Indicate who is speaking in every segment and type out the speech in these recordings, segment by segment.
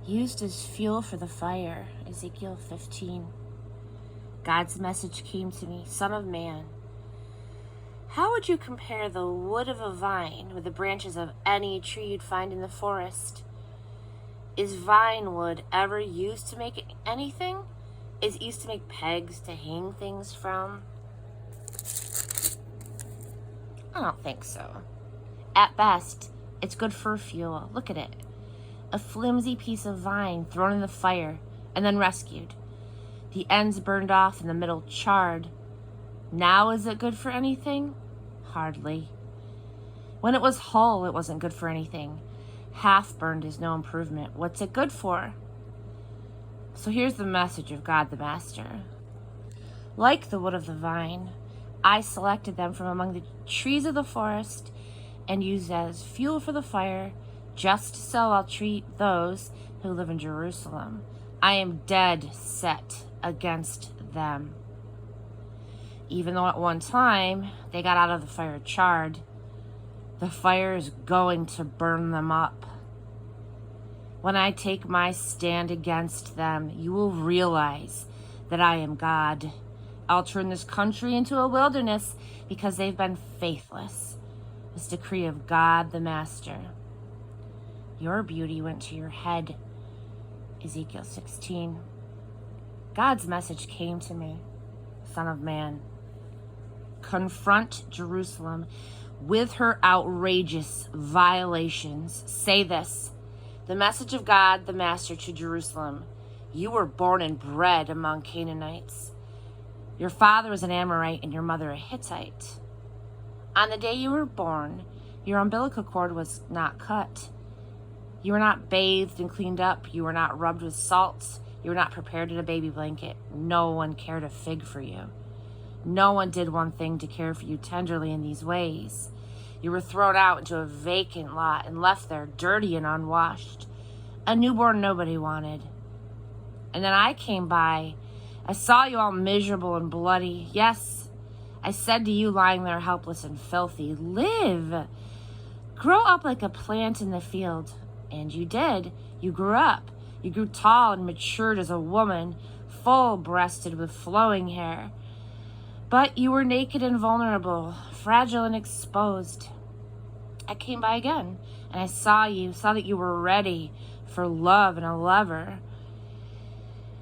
Speaker 1: used as fuel for the fire. Ezekiel 15. God's message came to me, Son of man, how would you compare the wood of a vine with the branches of any tree you'd find in the forest? Is vine wood ever used to make anything? Is it used to make pegs to hang things from? I don't think so. At best, it's good for fuel. Look at it. A flimsy piece of vine thrown in the fire and then rescued. The ends burned off and the middle charred. Now is it good for anything? Hardly. When it was whole, it wasn't good for anything. Half burned is no improvement. What's it good for? So here's the message of God the Master. Like the wood of the vine, I selected them from among the trees of the forest and used as fuel for the fire. Just so I'll treat those who live in Jerusalem. I am dead set against them. Even though at one time they got out of the fire charred, the fire is going to burn them up. When I take my stand against them, you will realize that I am God. I'll turn this country into a wilderness because they've been faithless. This decree of God the Master. Your beauty went to your head. Ezekiel 16. God's message came to me, Son of man. Confront Jerusalem with her outrageous violations. Say this, the message of God the Master to Jerusalem. You were born and bred among Canaanites. Your father was an Amorite and your mother a Hittite. On the day you were born, your umbilical cord was not cut. You were not bathed and cleaned up. You were not rubbed with salt. You were not prepared in a baby blanket. No one cared a fig for you. No one did one thing to care for you tenderly in these ways. You were thrown out into a vacant lot and left there dirty and unwashed. A newborn nobody wanted. And then I came by. I saw you all miserable and bloody. Yes, I said to you lying there helpless and filthy, live. Grow up like a plant in the field. And you did. You grew up. You grew tall and matured as a woman, full-breasted with flowing hair. But you were naked and vulnerable, fragile and exposed. I came by again, and I saw that you were ready for love and a lover.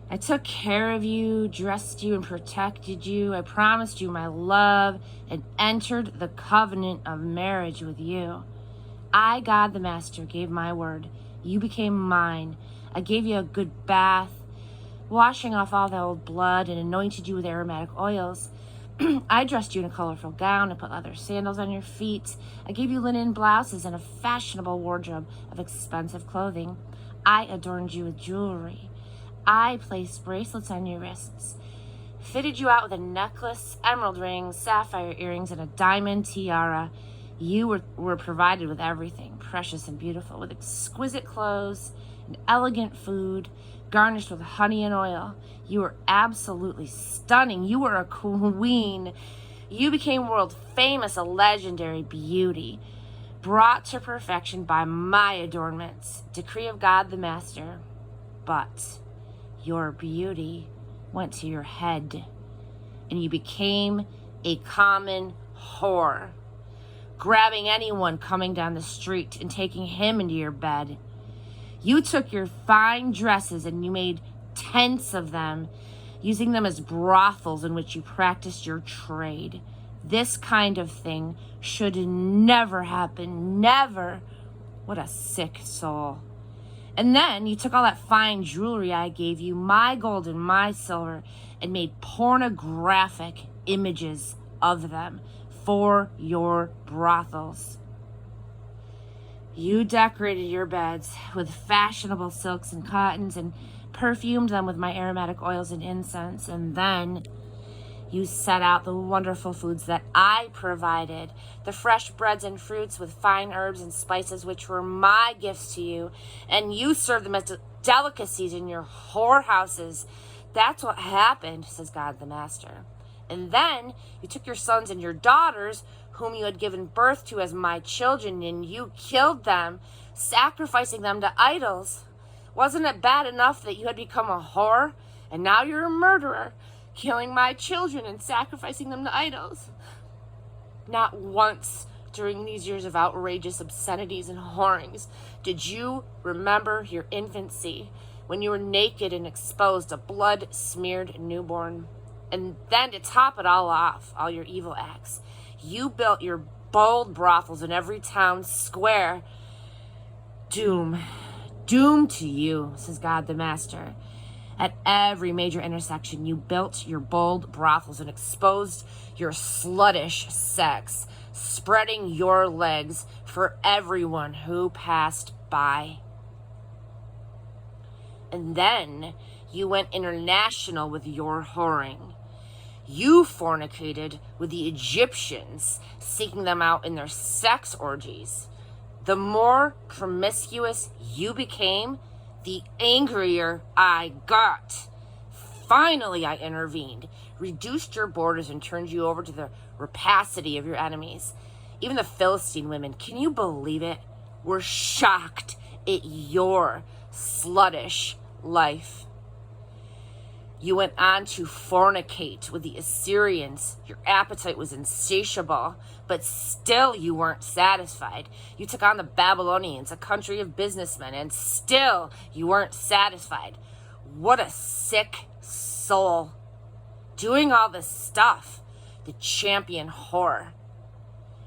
Speaker 1: I took care of you, dressed you, and protected you. I promised you my love and entered the covenant of marriage with you. I, God the Master, gave my word. You became mine. I gave you a good bath, washing off all the old blood, and anointed you with aromatic oils. I dressed you in a colorful gown and put leather sandals on your feet. I gave you linen blouses and a fashionable wardrobe of expensive clothing. I adorned you with jewelry. I placed bracelets on your wrists, fitted you out with a necklace, emerald rings, sapphire earrings, and a diamond tiara. You were provided with everything, precious and beautiful, with exquisite clothes and elegant food, garnished with honey and oil. You were absolutely stunning. You were a queen. You became world famous, a legendary beauty, brought to perfection by my adornments. Decree of God the Master. But your beauty went to your head, and you became a common whore, grabbing anyone coming down the street and taking him into your bed. You took your fine dresses and you made tents of them, using them as brothels in which you practiced your trade. This kind of thing should never happen, never. What a sick soul. And then you took all that fine jewelry I gave you, my gold and my silver, and made pornographic images of them for your brothels. You decorated your beds with fashionable silks and cottons and perfumed them with my aromatic oils and incense. And then you set out the wonderful foods that I provided, the fresh breads and fruits with fine herbs and spices, which were my gifts to you. And you served them as delicacies in your whorehouses. That's what happened, says God the Master. And then you took your sons and your daughters, whom you had given birth to as my children, and you killed them, sacrificing them to idols. Wasn't it bad enough that you had become a whore, and now you're a murderer, killing my children and sacrificing them to idols? Not once during these years of outrageous obscenities and whorings did you remember your infancy, when you were naked and exposed, a blood-smeared newborn. And then to top it all off, all your evil acts, you built your bold brothels in every town square. Doom to you, says God the Master. At every major intersection, you built your bold brothels and exposed your sluttish sex, spreading your legs for everyone who passed by. And then you went international with your whoring. You fornicated with the Egyptians, seeking them out in their sex orgies. The more promiscuous you became, the angrier I got. Finally, I intervened, reduced your borders, and turned you over to the rapacity of your enemies. Even the Philistine women, can you believe it, were shocked at your sluttish life. You went on to fornicate with the Assyrians. Your appetite was insatiable, but still you weren't satisfied. You took on the Babylonians, a country of businessmen, and still you weren't satisfied. What a sick soul. Doing all this stuff, the champion whore.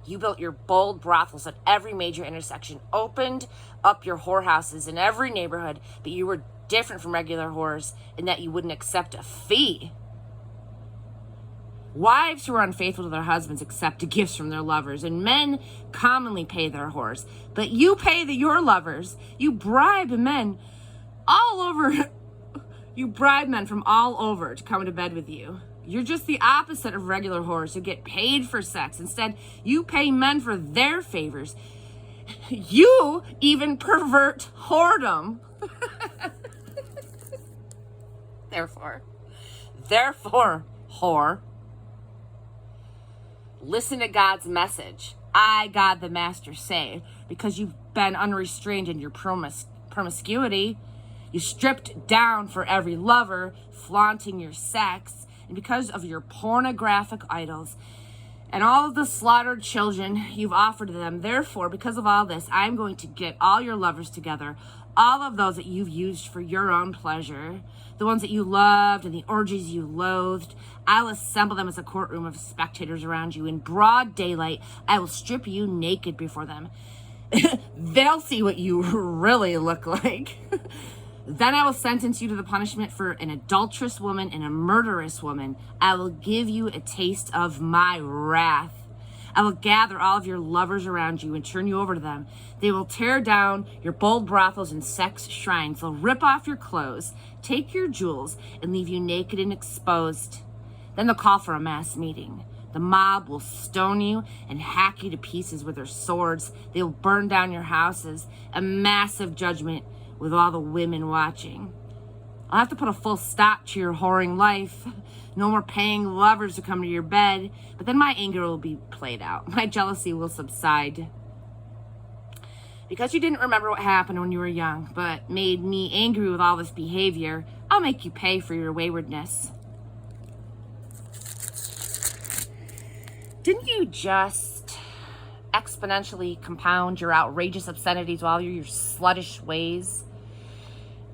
Speaker 1: You built your bold brothels at every major intersection, opened up your whorehouses in every neighborhood, but you were different from regular whores in that you wouldn't accept a fee. Wives who are unfaithful to their husbands accept gifts from their lovers, and men commonly pay their whores. But you pay your lovers. You bribe men all over. You bribe men from all over to come to bed with you. You're just the opposite of regular whores who get paid for sex. Instead, you pay men for their favors. You even pervert whoredom. Therefore, whore, listen to God's message. I, God the Master, say, because you've been unrestrained in your promiscuity, you stripped down for every lover, flaunting your sex, and because of your pornographic idols and all of the slaughtered children you've offered to them, therefore, because of all this, I'm going to get all your lovers together, all of those that you've used for your own pleasure, the ones that you loved and the orgies you loathed. I'll assemble them as a courtroom of spectators around you. In broad daylight, I will strip you naked before them. They'll see what you really look like. Then I will sentence you to the punishment for an adulterous woman and a murderous woman. I will give you a taste of my wrath. I will gather all of your lovers around you and turn you over to them. They will tear down your bold brothels and sex shrines. They'll rip off your clothes, take your jewels, and leave you naked and exposed. Then they'll call for a mass meeting. The mob will stone you and hack you to pieces with their swords. They will burn down your houses. A massive judgment with all the women watching. I'll have to put a full stop to your whoring life. No more paying lovers to come to your bed. But then my anger will be played out. My jealousy will subside. Because you didn't remember what happened when you were young, but made me angry with all this behavior, I'll make you pay for your waywardness. Didn't you just exponentially compound your outrageous obscenities while you're your sluttish ways?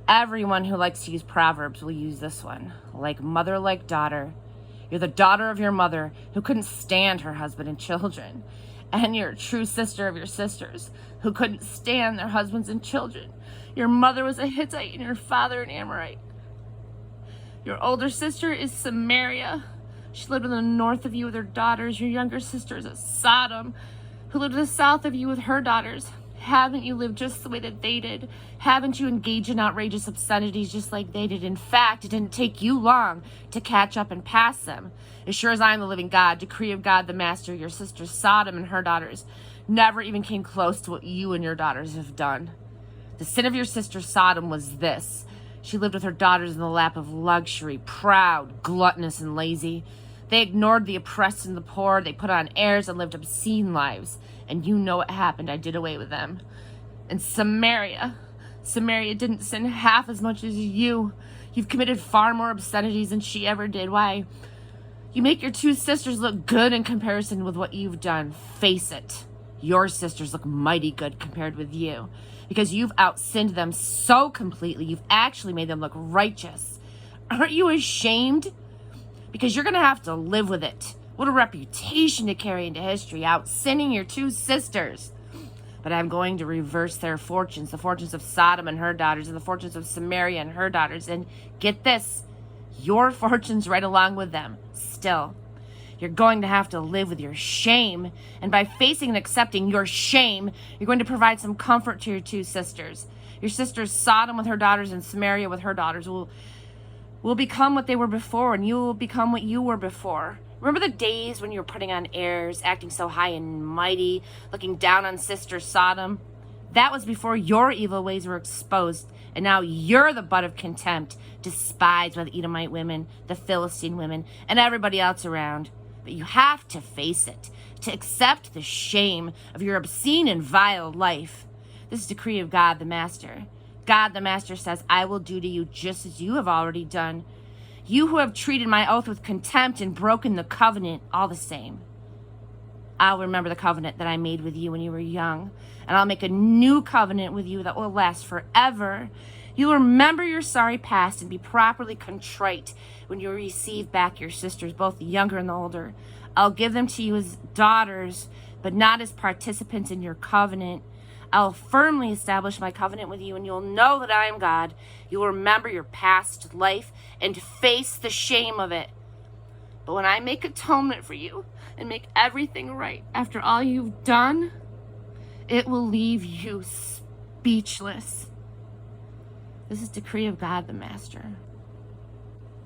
Speaker 1: Everyone who likes to use proverbs will use this one. Like mother, like daughter. You're the daughter of your mother who couldn't stand her husband and children. And you're a true sister of your sisters who couldn't stand their husbands and children. Your mother was a Hittite and your father an Amorite. Your older sister is Samaria. She lived in the north of you with her daughters. Your younger sister is a Sodom who lived in the south of you with her daughters. Haven't you lived just the way that they did? Haven't you engaged in outrageous obscenities just like they did? In fact, it didn't take you long to catch up and pass them. As sure as I am the living God, decree of God the Master, your sister Sodom and her daughters never even came close to what you and your daughters have done. The sin of your sister Sodom was this. She lived with her daughters in the lap of luxury, proud, gluttonous, and lazy. They ignored the oppressed and the poor. They put on airs and lived obscene lives. And you know what happened. I did away with them. And Samaria Samaria didn't sin half as much as you. You've committed far more obscenities than she ever did. Why? You make your two sisters look good in comparison with what you've done. Face it. Your sisters look mighty good compared with you, because you've outsinned them so completely. You've actually made them look righteous. Aren't you ashamed? Because you're going to have to live with it. What a reputation to carry into history, outsinning your two sisters. But I'm going to reverse their fortunes, the fortunes of Sodom and her daughters, and the fortunes of Samaria and her daughters. And get this, your fortunes right along with them. Still, you're going to have to live with your shame. And by facing and accepting your shame, you're going to provide some comfort to your two sisters. Your sisters, Sodom with her daughters and Samaria with her daughters, will become what they were before, and you will become what you were before. Remember the days when you were putting on airs, acting so high and mighty, looking down on Sister Sodom? That was before your evil ways were exposed, and now you're the butt of contempt, despised by the Edomite women, the Philistine women, and everybody else around. But you have to face it, to accept the shame of your obscene and vile life. This is the decree of God the Master. God the Master says, I will do to you just as you have already done. You who have treated my oath with contempt and broken the covenant, all the same. I'll remember the covenant that I made with you when you were young, and I'll make a new covenant with you that will last forever. You'll remember your sorry past and be properly contrite when you receive back your sisters, both the younger and the older. I'll give them to you as daughters, but not as participants in your covenant. I'll firmly establish my covenant with you, and you'll know that I am God. You'll remember your past life and face the shame of it. But when I make atonement for you and make everything right after all you've done, it will leave you speechless. This is decree of God the Master.